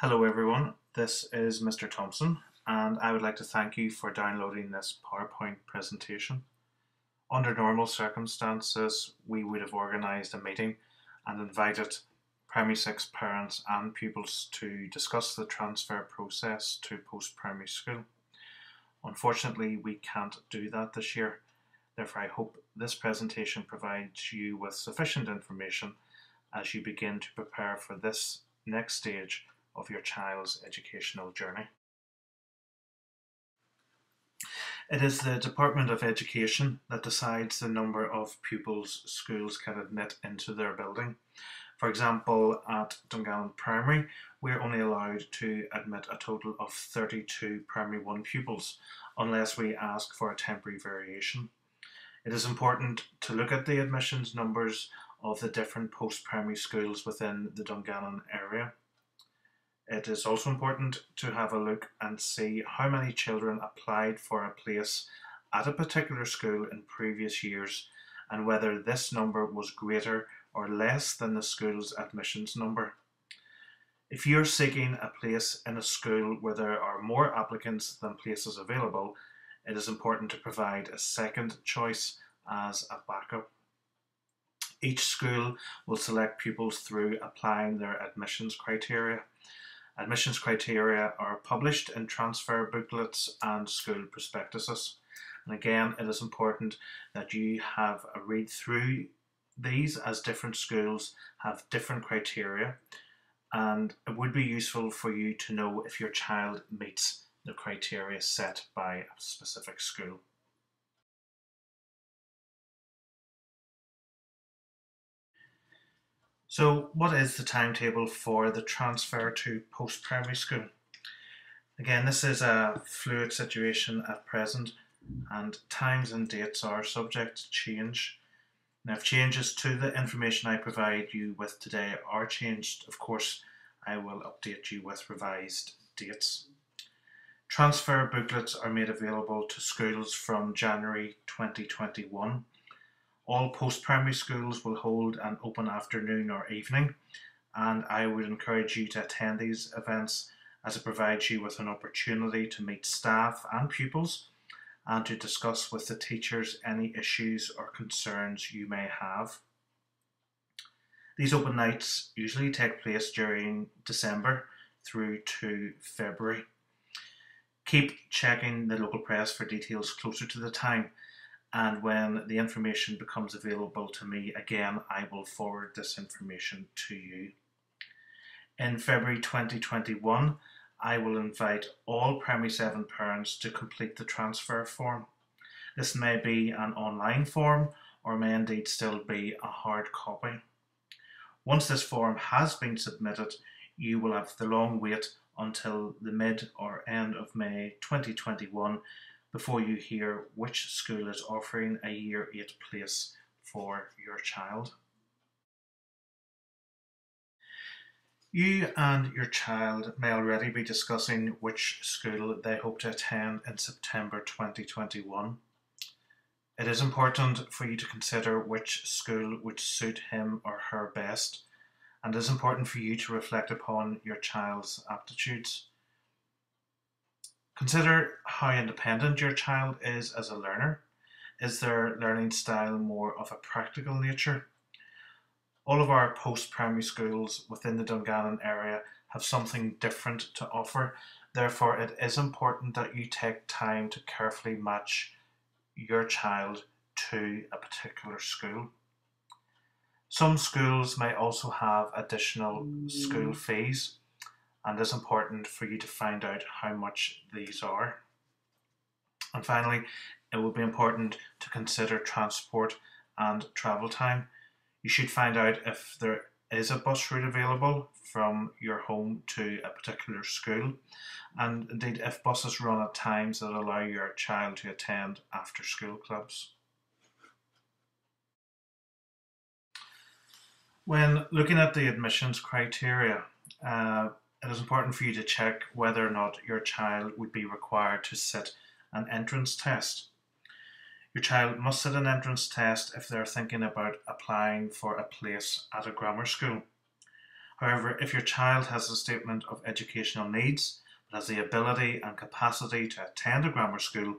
Hello everyone, this is Mr. Thompson and I would like to thank you for downloading this PowerPoint presentation. Under normal circumstances, we would have organised a meeting and invited Primary 6 parents and pupils to discuss the transfer process to post-primary school. Unfortunately, we can't do that this year. Therefore, I hope this presentation provides you with sufficient information as you begin to prepare for this next stage of your child's educational journey. It is the Department of Education that decides the number of pupils schools can admit into their building. For example, at Dungannon Primary, we're only allowed to admit a total of 32 Primary 1 pupils, unless we ask for a temporary variation. It is important to look at the admissions numbers of the different post-primary schools within the Dungannon area. It is also important to have a look and see how many children applied for a place at a particular school in previous years and whether this number was greater or less than the school's admissions number. If you're seeking a place in a school where there are more applicants than places available, it is important to provide a second choice as a backup. Each school will select pupils through applying their admissions criteria. Admissions criteria are published in transfer booklets and school prospectuses. And again, it is important that you have a read through these, as different schools have different criteria, and it would be useful for you to know if your child meets the criteria set by a specific school. So what is the timetable for the transfer to post-primary school? Again, this is a fluid situation at present and times and dates are subject to change. Now, if changes to the information I provide you with today are changed, of course, I will update you with revised dates. Transfer booklets are made available to schools from January 2021. All post-primary schools will hold an open afternoon or evening, and I would encourage you to attend these events as it provides you with an opportunity to meet staff and pupils and to discuss with the teachers any issues or concerns you may have. These open nights usually take place during December through to February. Keep checking the local press for details closer to the time, and when the information becomes available to me again, I will forward this information to you. In February 2021, I will invite all Primary 7 parents to complete the transfer form. This may be an online form or may indeed still be a hard copy. Once this form has been submitted, you will have the long wait until the mid or end of May 2021 before you hear which school is offering a Year 8 place for your child. You and your child may already be discussing which school they hope to attend in September 2021. It is important for you to consider which school would suit him or her best, and it is important for you to reflect upon your child's aptitudes. Consider how independent your child is as a learner. Is their learning style more of a practical nature? All of our post-primary schools within the Dungannon area have something different to offer. Therefore, it is important that you take time to carefully match your child to a particular school. Some schools may also have additional school fees, and it's important for you to find out how much these are. And finally, it will be important to consider transport and travel time. You should find out if there is a bus route available from your home to a particular school, and indeed if buses run at times that allow your child to attend after school clubs. When looking at the admissions criteria, it is important for you to check whether or not your child would be required to sit an entrance test. Your child must sit an entrance test if they're thinking about applying for a place at a grammar school. However, if your child has a statement of educational needs, but has the ability and capacity to attend a grammar school,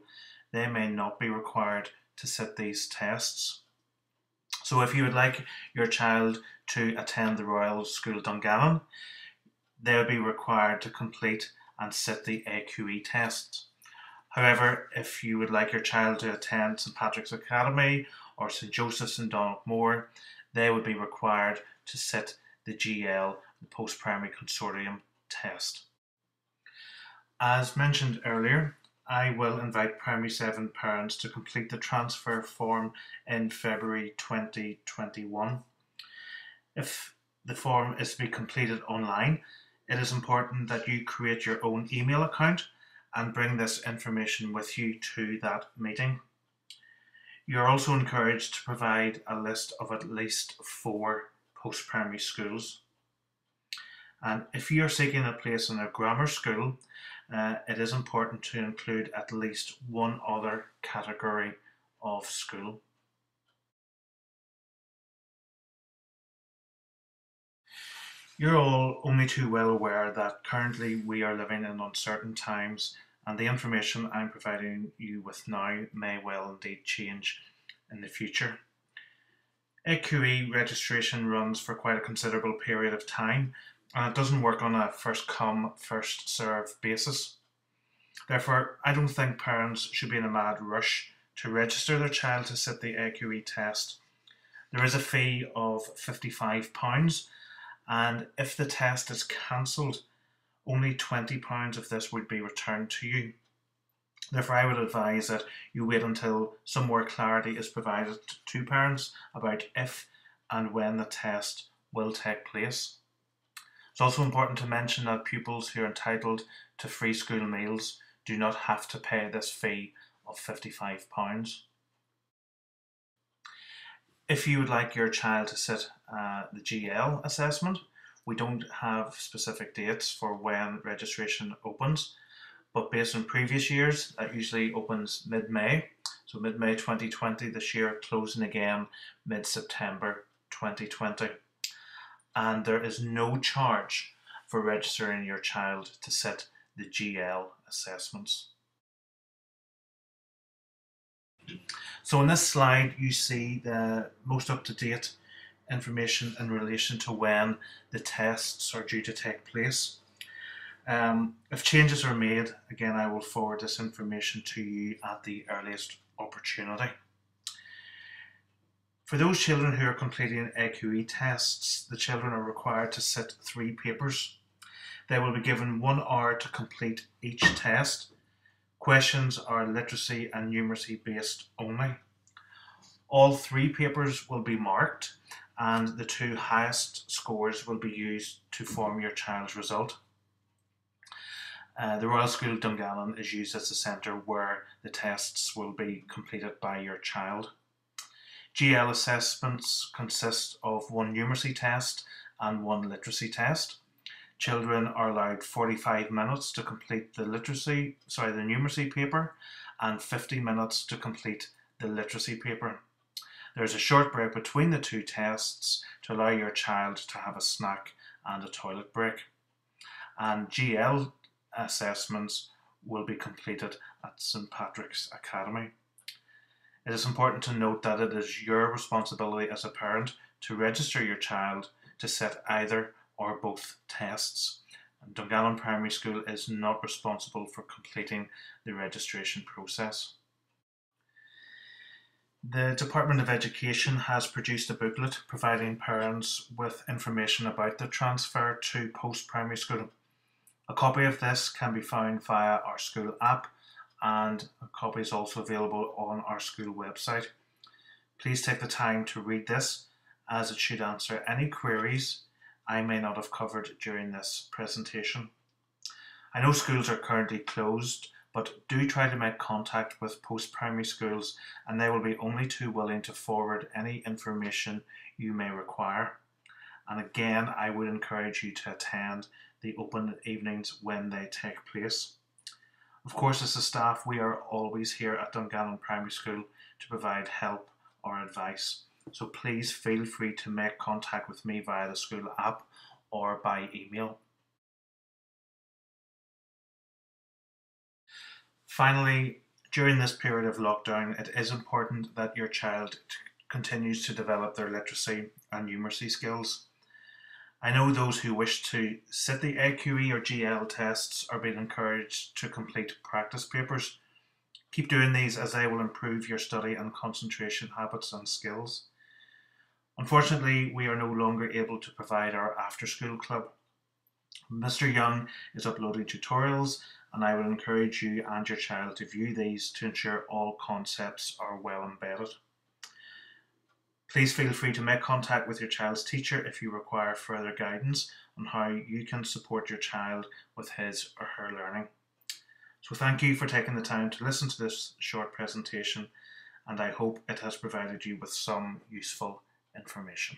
they may not be required to sit these tests. So if you would like your child to attend the Royal School Dungannon, they would be required to complete and sit the AQE tests. However, if you would like your child to attend St Patrick's Academy or St Joseph's in Donaghmore, they would be required to sit the GL, the Post-Primary Consortium test. As mentioned earlier, I will invite Primary 7 parents to complete the transfer form in February 2021. If the form is to be completed online, it is important that you create your own email account and bring this information with you to that meeting. You're also encouraged to provide a list of at least 4 post-primary schools. And if you're seeking a place in a grammar school, it is important to include at least one other category of school. You're all only too well aware that currently we are living in uncertain times, and the information I'm providing you with now may well indeed change in the future. AQE registration runs for quite a considerable period of time, and it doesn't work on a first come, first served basis. Therefore, I don't think parents should be in a mad rush to register their child to sit the AQE test. There is a fee of £55, and if the test is cancelled, only £20 of this would be returned to you. Therefore, I would advise that you wait until some more clarity is provided to parents about if and when the test will take place. It's also important to mention that pupils who are entitled to free school meals do not have to pay this fee of £55. If you would like your child to sit the GL assessment, we don't have specific dates for when registration opens, but based on previous years, that usually opens mid-May. So mid-May 2020, this year closing again mid-September 2020. And there is no charge for registering your child to sit the GL assessments. So in this slide, you see the most up-to-date information in relation to when the tests are due to take place. If changes are made, again, I will forward this information to you at the earliest opportunity. For those children who are completing AQE tests, the children are required to sit 3 papers. They will be given 1 hour to complete each test. Questions are literacy and numeracy based only. All 3 papers will be marked, and the 2 highest scores will be used to form your child's result. The Royal School Dungannon is used as the centre where the tests will be completed by your child. GL assessments consist of 1 numeracy test and 1 literacy test. Children are allowed 45 minutes to complete the numeracy paper and 50 minutes to complete the literacy paper. There's a short break between the 2 tests to allow your child to have a snack and a toilet break. And GL assessments will be completed at St Patrick's Academy. It is important to note that it is your responsibility as a parent to register your child to sit either or both tests. And Dungannon Primary School is not responsible for completing the registration process. The Department of Education has produced a booklet providing parents with information about the transfer to post-primary school. A copy of this can be found via our school app, and a copy is also available on our school website. Please take the time to read this, as it should answer any queries I may not have covered during this presentation. I know schools are currently closed, but do try to make contact with post-primary schools, and they will be only too willing to forward any information you may require. And again, I would encourage you to attend the open evenings when they take place. Of course, as a staff, we are always here at Dungannon Primary School to provide help or advice. So please feel free to make contact with me via the school app or by email. Finally, during this period of lockdown, it is important that your child continues to develop their literacy and numeracy skills. I know those who wish to sit the AQE or GL tests are being encouraged to complete practice papers. Keep doing these as they will improve your study and concentration habits and skills. Unfortunately, we are no longer able to provide our after school club. Mr. Young is uploading tutorials, and I will encourage you and your child to view these to ensure all concepts are well embedded. Please feel free to make contact with your child's teacher if you require further guidance on how you can support your child with his or her learning. So thank you for taking the time to listen to this short presentation, and I hope it has provided you with some useful information.